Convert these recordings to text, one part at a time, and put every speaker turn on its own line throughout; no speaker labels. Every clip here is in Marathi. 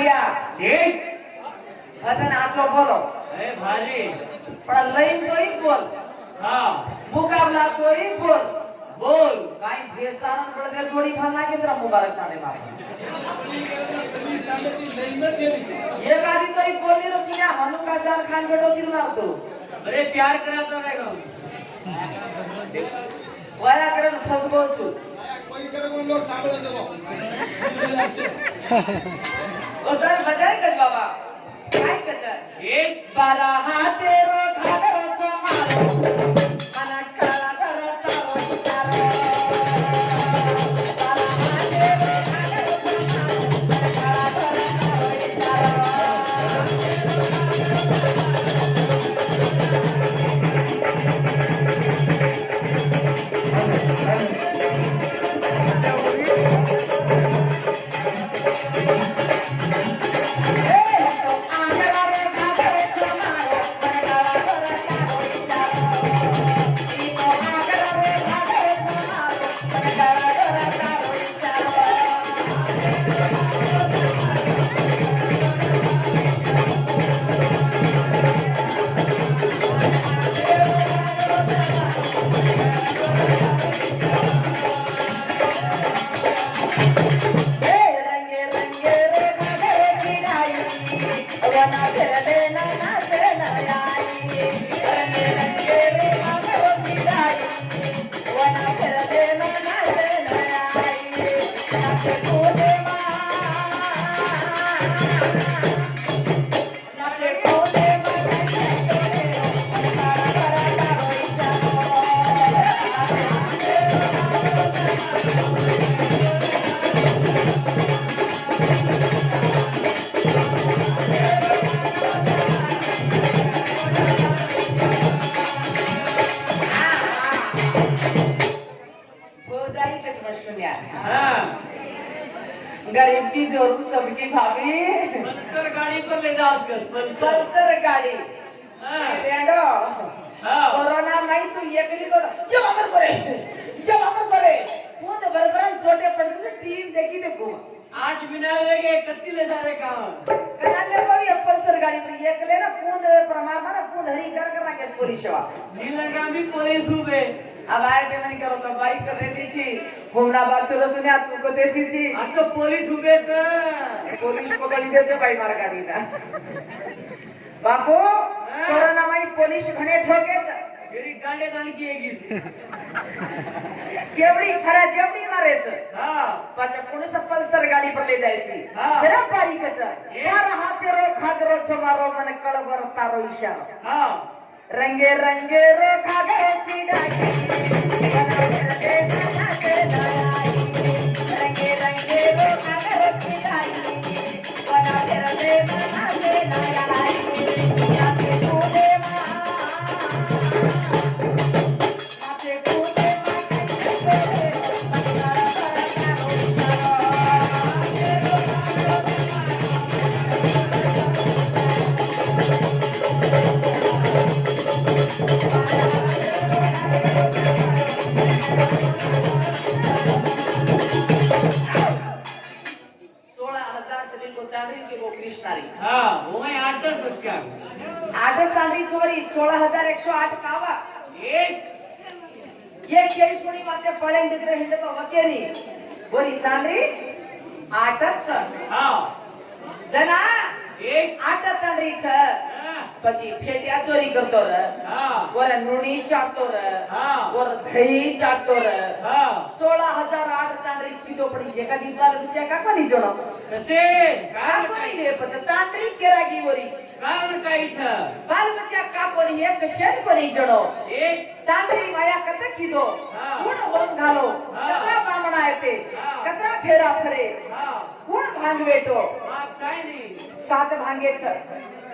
घ्या
एक
अजून आटलो बोलो
ए भारी
पण लईन तोही बोल
हाँ
मुकाबला तोही बोल
बोल
काही भेसारण पडते जोडी फाना के तेरा मुबारक ताणे बाप ये गादी तोही बोलली रे सुन्या म्हणून का जान खान बेटो सिर मारतो
अरे प्यार कराता रहेगा
वया करन फसबो छु
कोई करे कोई लोग सांभळो देबो
ओतर बजाय कज बाबा काय कज
एक
बाला हाते रो घागरच मारो मना काळा करता विचारो बाला हाते रो घागरच मारो मना काळा करता गरीब की जोरू सबकी भाभी
पल्सर गाड़ी पर ले जाओ कर
पल्सर गाड़ी
हाँ।
बेडो
हाँ।
कोरोना नहीं तू ये करी करो जब अमर करे कौन बरबरन छोटे पड़ते टीम देखी देखो
8 बिना लेके 31 ले जा रहे कहाँ
कनाले को ये पल्सर गाड़ी पर ये कले ना कौन प्रमाण ना कौन हरी कर राकेश पुलिस सेवा
नीलगामी पुलिस हुए
अब आए के मन करो तो बाइक कर देती छी घूमना बात चलो सुने आप को देसी छी
आज तो पुलिस हुए सर
पुलिस को गली दे से भाई मार गाड़ी ना बापू कोरोना में पुलिस घणे ठोके
मेरी गांडे दान किएगी
केवड़ी खरा जेवड़ी मारे छ
हाँ
पाछा पुलिस पल्सर गाड़ी पर ले जाए छी
हाँ।
जरा पारी कच यार हाथे रो खागरो छमारो मन कळबर तारो इशारा
हाँ
रंगे रंगे रो खागे सीडाई रंगे रंगे रो खागे सीडाई बना तेरे दे बना से नाई नाचे कूदे नाचे कूदे
हाँ वो मैं 8 क्या
8 तांडी चोरी 16,108 कावा
एक
ये केस कोणी माते पळे दिगरे हिंद तो वकेनी बोली तांडी 8च
हाँ
जना
एक
8 तांडी छ
हाँ
પછી ફેટિયા ચોરી કરતો રે
हाँ
ઓરે નુણી ચાટતો રે
हाँ
ઓરે દહીં ચાટતો રે
हाँ
16,008 તાંડરી કીધો પડી એકા દીવાલ વિશે કાકો ની જોડો
कसे
કાકો ની રે પછી તાંડરી કેરાગી ઓરી
कारण काही छ
બાલ બચ્ચા કાકો ની એક શેર કોની જોડો
एक
તાંડરી માયા કતે કીધો
હા.
કોણ વન ઘાલો
હા.
કતરા બામણા આતે
હા.
કતરા ફેરા ફરે
हाँ
કોણ ભાંગવેટો
बात काही नाही
7 ભાંગે छ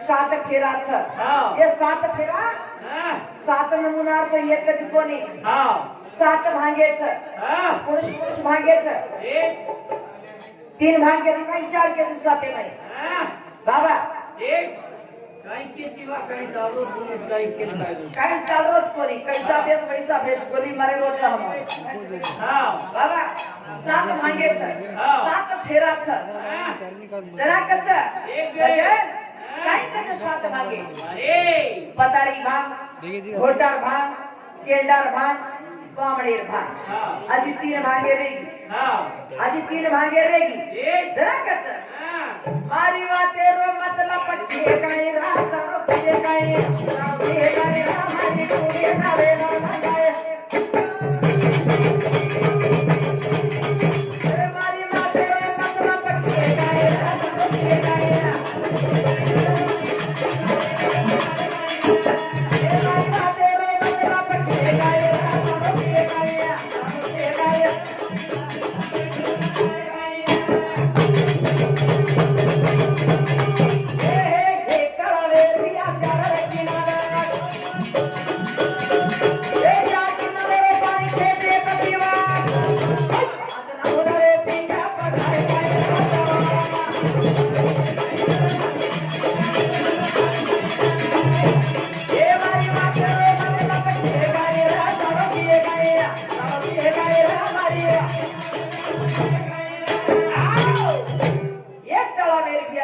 7 फेरा छ
હા.
ये 7 फेरा
हाँ
7 नमुना तो एक ज कोणी
हाँ
7 भांगे छ
हाँ
पुरुष पुरुष भांगे छ
एक
3 भांगे काही 4 के साथे नाही
हाँ
बाबा
एक काही के किंवा काही चालू पुलिस काही के चालू
काही चाल रोज कोणी कैसा भेस वैसा भेस गोली मारे रोज हम
हाँ
बाबा 7 भांगे मागे
हा.
7 फेराच
हा.
जरा कच
एक गे.
काय कच 7 मागे
अरे
पतारी भाग घोटार भाग केलदार भाग बामणेर भाग
हा.
आधी 3 भागे रेगी
हा
आधी 3 भागे रेगी
एक
जरा कच
हा
मारी वाते रो मतलब पट्टे काय रासण पिए काय रावे काय रामानी पुरे नावे नावे मारी वाते रो मतलब पट्टे काय रासण पिए काय मारी वाते रो मतलब पट्टे काय रासण पिए काय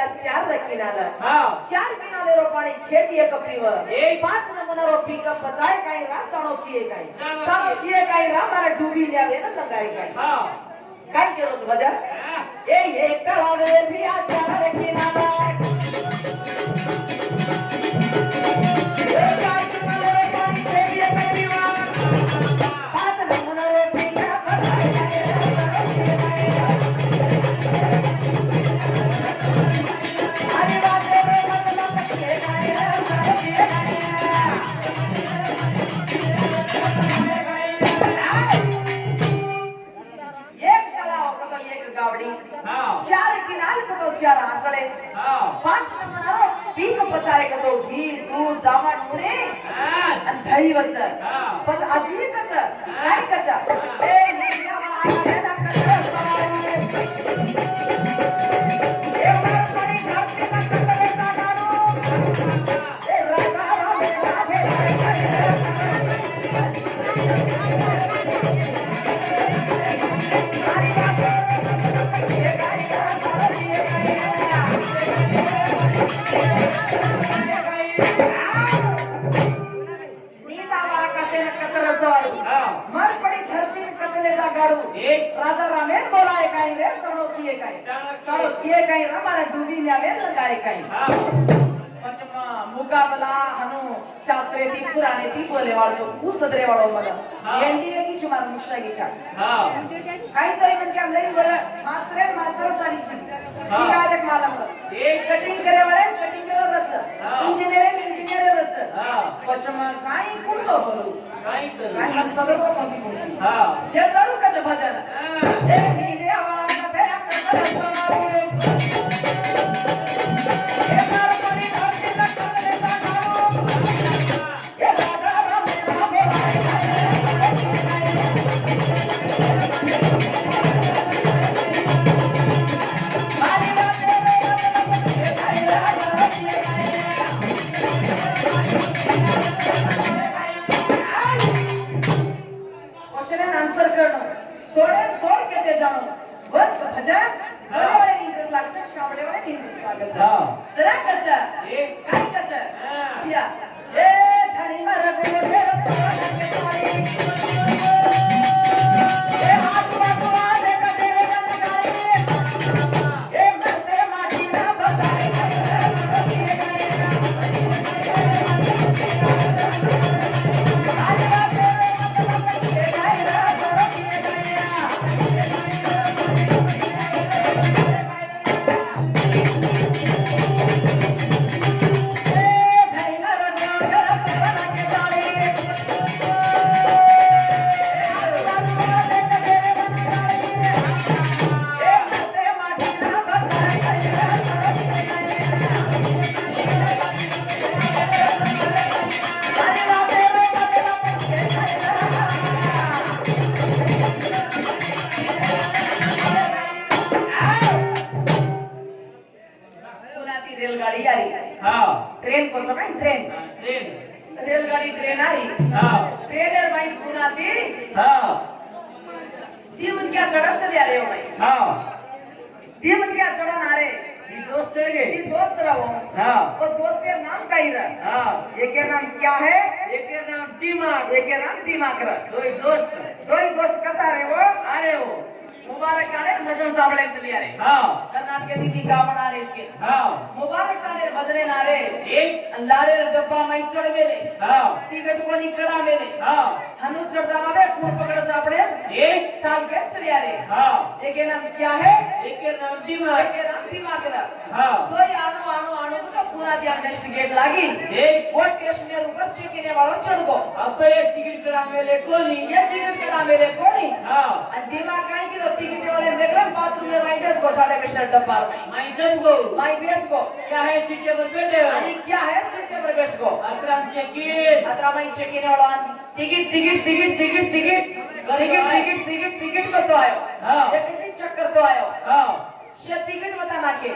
हा
4 किनारे रो पाणी खेती एक कपरीवर
एक.
5 नमुना रो पिका पचाय काय रा सणो किए काय
सणो
सणो किए काय रा मारा डुबी ल्यावे ना लगाय काय
हा
काय केलो तू बजा
हा
ए कळावे भी आ 4 किनारा ए 4 किनारे रो पाणी खेती एक कपरीवर 5 नमुना रो पिका पचाय काय रा सणो किए काय अरे बाते रे मतलब पट्टे काय रा सणो किए काय एक तलाव कतो एक गावडी
हा
4 किनारे कतो 4 आंकड़े
हा
5 नंबर पीक पचाय कतो घी दूध जामण मुळे
हा
आणि दही वच
हा.
पण अजी कच काय कच ए निया वाला ना कच ए मारी घाटी ना कच काढो ए राजा मर पड़ी धरती में कतले का गाड़ू
एक.
राजा रामेन बोलाए काई रे सणो किए काई सणो किए काई रा मारा डूबी न्यावे लगाए काई
हा
पचमा मुकाबला हनु शास्त्रे ती पुराणे ती बोले वाळो ऊ सदरे वाळो मला
हा.
एनडीए की चुमार मुश्रा की छा
हा
काही तरी म्हणजे लई बर मात्र सारी
हा.
शिकायक मालम
एक.
कटिंग करे वाले कटिंग करे रच
हा.
इंजिनियर रच
हा
पचमा काही कुठो बोलू
काय कर
काही हम सदर को कमी होती
हा
जे जरूर का भजन
हा
ए नीरे आवाज तेरा कर समारो ए मार परी धरती तक कतले का गाड़ो ए राजा राम राम मारी बाते रे ए भाई क्वेश्चन आंसर करणं थोडे थोड केते जाणो वर्ष भजन बरोबर इंग्लिश लागतं शावले वाले इंग्लिश लागतं
हा.
जरा कच्चा
एक.
काय कच्चा
हा.
या ए धणी मारा गुले फेर ए हाथ वाटवा दे का तेरे गाने ए मरते माटी ना बताए रेलगाड़ी आ रही
हा
ट्रेन को तो ट्रेन
ट्रेन
रेलगाड़ी ट्रेन आ रही
हा
ट्रेनर भाई पुनाती
हा
ती उनक्या चढत चली आ रहे हो भाई
हाँ
दिन क्या चढ़ा नारे
ये दोस्त है गे
ये दोस्त रहो
हाँ
वो दोस्त के नाम का ही रहा
हाँ
एक के नाम क्या है
एक के नाम दिमाग
एक के नाम दिमाग रहा
दो ही दोस्त
दो ही दोस्त कता रहे वो
अरे वो
मुबारक काने भजन सामने चली आ रहे
हाँ
कर्नाटक की का बना रहे इसके
हाँ
मुबारक काने भजने नारे
एक
लारे डब्बा में चढ़ मेले
हाँ
टिकट को निकड़ा मेले
हाँ
हनु चढ़दा में खून पकड़ सापड़े
एक
साल के चली आ रहे
हाँ
एक के नाम क्या है
एक के नाम दिमाग
एक के नाम दिमाग रहा
हाँ
तो ही आनो आनो आनो तो पूरा ध्यान नेक्स्ट गेट लागी
एक
वो स्टेशन के ऊपर चेकिने वाला चढ़ गो
अब ये टिकट करा मेले कोनी
ये टिकट के मेरे कोनी
हाँ
और दिमाग काहे की तो टिकट वाले देख लो बाथरूम में राइडर्स को साले में शर्ट डब्बा में
मैं तुमको
माई बेस को
क्या है सीटे पर बैठे हो
अरे क्या है सीट पर बेस को
अकरम चेकिन
अतरा में चेकिने वाला ticket ticket ticket ticket ticket ticket ticket ticket ticket को तो आयो
हाँ।
ये कितनी चक्कर तो आयो
हाँ
ये टिकट बताना के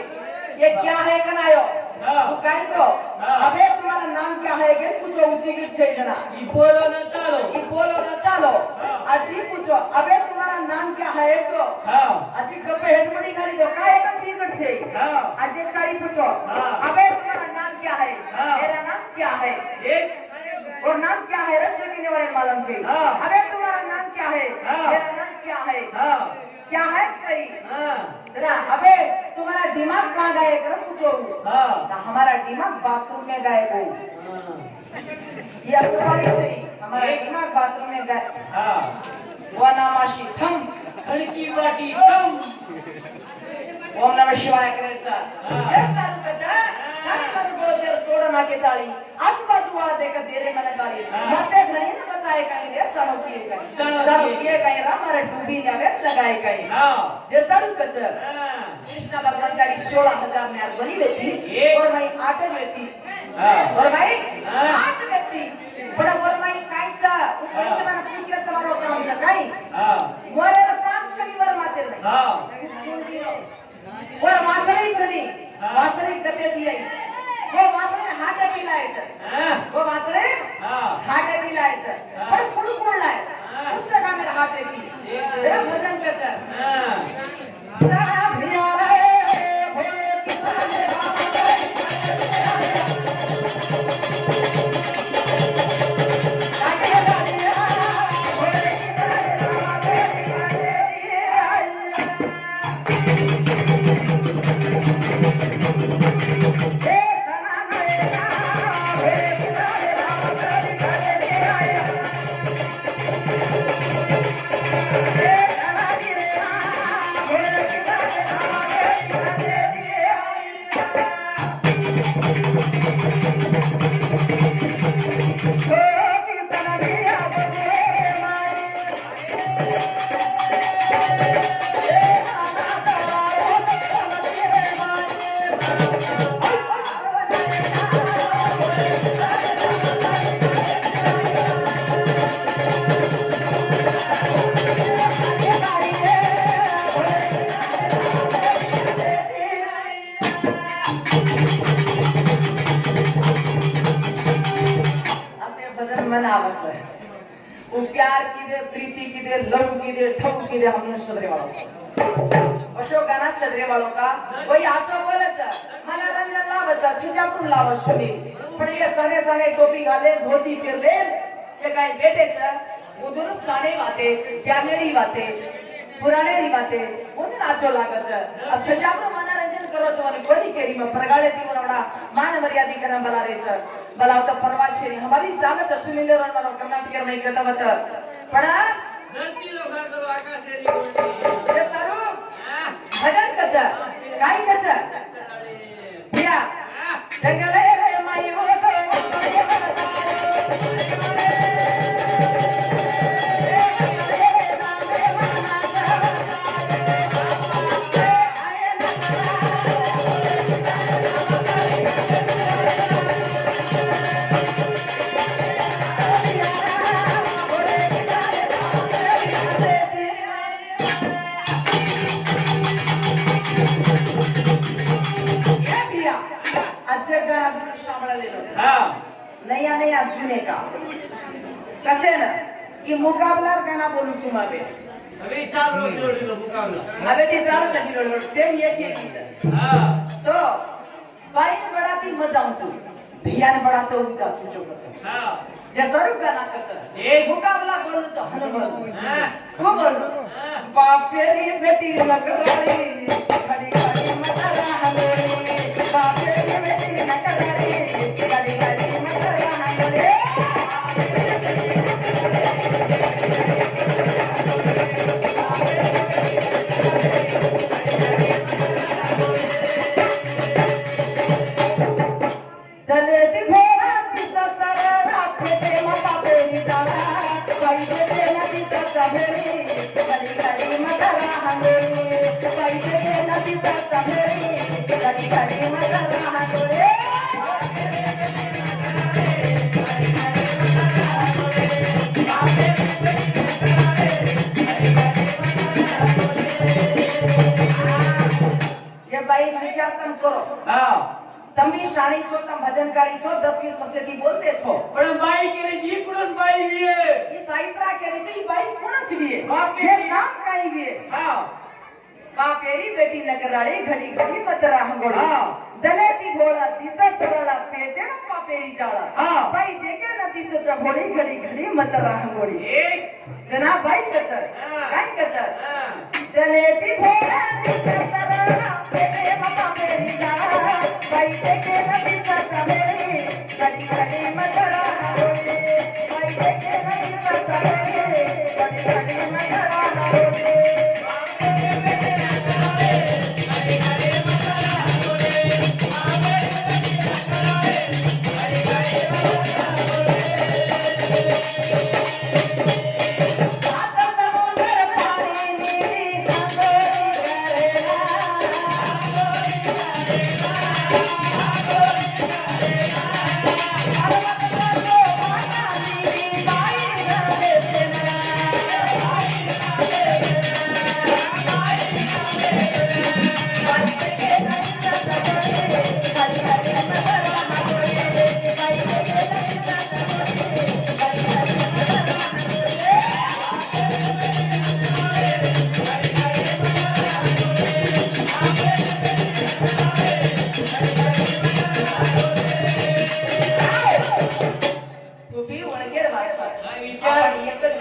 ये क्या है कन आयो
हाँ।
वो कहीं तो
हाँ।
अबे तुम्हारा नाम क्या है के पूछो उस टिकट से जना
ये बोलो न चालो
ये बोलो ना चलो
हाँ।
अजी पूछो अबे तुम्हारा नाम क्या है तो
हाँ
अजी कपे हेडमणी खाली दो का एक टिकट से
हाँ
अजी एक सारी पूछो
हाँ।
अबे तुम्हारा नाम क्या है
हाँ।
मेरा नाम क्या है
एक
और नाम क्या है रक्षा करने वाले मालूम से
हाँ।
अबे तुम्हारा नाम क्या है
हाँ।
मेरा नाम क्या है
हाँ
क्या है कही
हाँ
जरा अबे तुम्हारा दिमाग कहाँ गायब करो पूछो
हाँ
ना हमारा दिमाग बाथरूम में गायब है
हाँ
ये अखबारी से हमारा दिमाग बाथरूम में गायब
हाँ
वो नामाशी थम
हल्की बाटी कम
ओम नमः शिवाय करेचा
हाँ।
ये चालू करता नानी मन बोलते तोड़ा ना के ताली आजू-बाजू आ देखकर देरे मन गाली
हाँ।
मते घणे न बताए कहीं रे सणो किए
सणो
कहीं
किए।
किए कहीं रा मारे डूबी जावे लगाए कहीं
हाँ
जे चालू करता
हाँ
कृष्ण भगवान का 16,000 में आज बनी रहती
एक।
और भाई 8 व्यक्ति
हाँ
और भाई
हाँ।
8 व्यक्ति बड़ा और भाई कायचा उपयुक्त मन पूछले तुम्हारो काम से काही
हाँ
मोरे काम शनिवार माते नहीं
हाँ
वो वासरी चली
हाँ।
वासरी कते दिए वो वासरी हाटे पिलाए छ
हाँ
वो वासरी
हाँ
हाटे पिलाए छ
हाँ।
पर फुल कोण लाए
हाँ।
उससे का मेरे हाटे पी जरा भजन करता
हाँ
तारा भिया रे भोले किसान मनावत है वो प्यार की दे प्रीति की दे लव की दे ठग की दे हमने सदरे वालों का अशोक गाना सदरे वालों का वही आचा बोलत मनोरंजन लावत छिजापुर लावत सुनी पण ये सने सने टोपी घाले धोती फिरले ये काय बेटे छ उधर साने वाते क्यामेरी वाते पुराने री बाते उन नाचो लागत अब छिजापुर मनोरंजन करो છો અને કોની કેરીમાં પરગાળે દીવનવડા માન મર્યાદી કરા બલા રે છે બલાવ તો પરવા છે ની हमारी जानत सुनील रंगारो कर्नाटक में कथवत पण
धरती लोखा करो आकाश रे बोलती
ये तारो भजन कच काय कच भैया जंगले रे माई हो तो नया नया जुने का कसे ना कि मुकाबला गाना बोलू छू माबे
હવે ચાલો જોડી લો મુકાબલા
હવે તે ચાલો ચકી રોડ તેમ એક એક
હા
તો बाइन बढ़ाती मत जाऊं तू धियान बढ़ाते हुए जा तू चुप
હા
ये जरूर गाना करता एक मुकाबला बोल तो हन बोल
હા
को बोल बाप तेरी बेटी नकरारी खड़ी खड़ी मत हमें बाप तेरी बेटी नकरारी खड़ी खड़ी मत हमें चले ती भोरा तिचा सरळा फेटे मता पेरी जाला पैसे देना तिचा सभेरी कधी कधी मताला हंगोरी पैसे देना तिचा सभेरी कधी कधी मताला हंगोरी ये बाई विचार तुम करो
હા
તમે શાણી છો તમ ભજનકારી છો 10-20 વર્ષથી બોલતે છો
પણ બાઈ કે જી કુણસ બાઈ લીએ
ये साहित्रा के रीति बाई कोणच विये
बाप
ये नाम काई विये
હા
बापेरी बेटी नकराळी घडी घडी मतरा हंगोळी
हा.
दलेती भोळा दिसत सरळा पेटे न बापेरी जाळा
हा.
बाई देखे न दिसत भोळी घडी घडी मतरा हंगोळी
એક
जना बाई कचर
हा.
काय कचर
હા
दलेती भोळा दिसत सरळा पेटे न बापेरी जाळा बाई देखे न दिसत भोळी घडी घडी मतरा हंगोळी बाई देखे न दिसत भोळी घडी घडी मतरा हंगोळी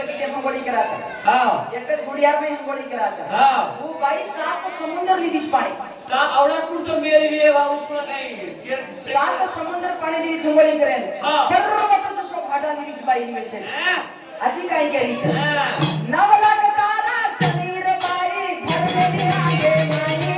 હા
एकच गुडियार में अंघोळी करायचा
हा
वो बाई सात समुद्र लिदीश पाणी
सा आवडा कुठं मेरी वे वाहू तुला काही
सात समुद्र पाणी लिदी अंघोळी करेन
हा.
दररोज मत तो भाडा लिदीश बाई निवेशन
હા
अशी काय केली
હા
नवला तारा चलीर बाई भरलेली आहे माई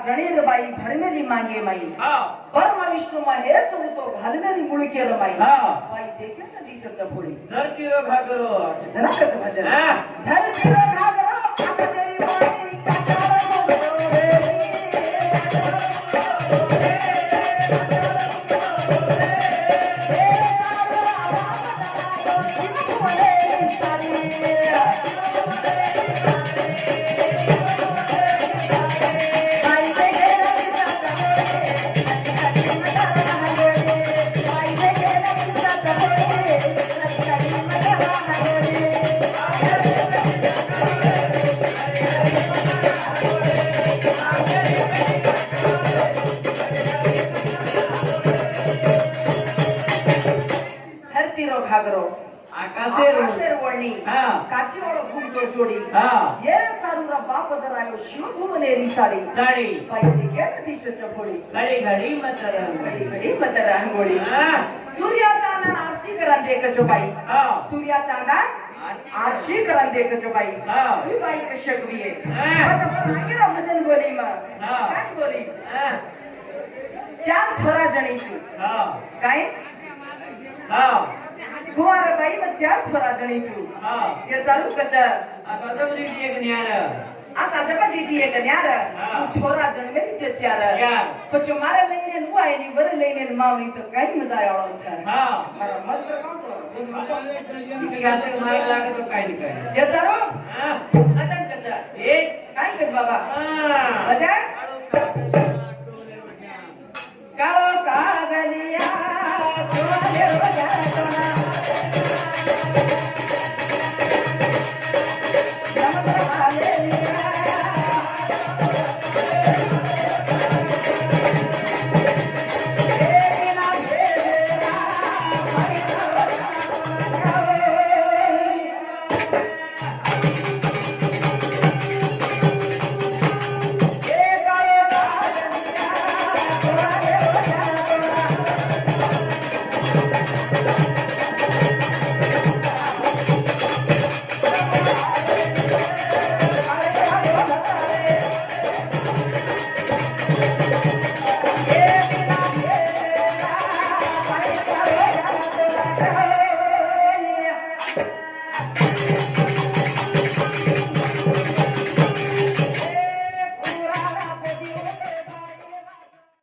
जणीर बाई भरमेली मागे माई
હા
परम विष्णू महेश तो घालमेली मुळके रमाई
हा.
बाई देखे ना दिसच भोळी
ધરતી રો ઘાગરો
जनाकच भजन
हा
धरती रो घागरो आकतेरी बाई काटारा मोगरो घागरो
આકાશે રો
આકાશેર વળણી
હા
કાચીવાળો ઘૂમટો જોડી
હા
એ સારું રા બાપ ધરાયો શિવ ભુવને રીસાડી
સાડી
ભાઈ તે કેમ દિશે ચફોડી
ઘડી ઘડી મતરંગ
ઘડી ઘડી મત રાંગોળી
હા
સૂર્યા ચાંદા આરસી કરન દેખજો ભાઈ
હા
સૂર્યા ચાંદા આરસી કરન દેખજો ભાઈ
હા
ઈ ભાઈ કશ્યપ વિયે
હા
મત આંગેરા ભજન બોલી માં
હા
કાક બોલી
હા
चार छोरा जणी છું
હા
કાઈ
હા
કુંવારબાઈ માં ચાર છોરા જણી છું
હા
કે ચાલુ કચર
આ કદમરી એક ન્યાર
આ સાજબા દીદી એક ન્યાર
હા.
છોરા જણમેલી છે ચાર
ચાર.
પછી મારે લઈને નું આયની વર લઈને માવની તો કઈ મજા આવવાનો છે
હા
મારા મત કોણ તો
ક્યાસે માર લાગે તો કાઈ નહીં કાઈ
જે તારો
હા
અટક કચર
એક
કાઈ કર બાબા
હા
બજાર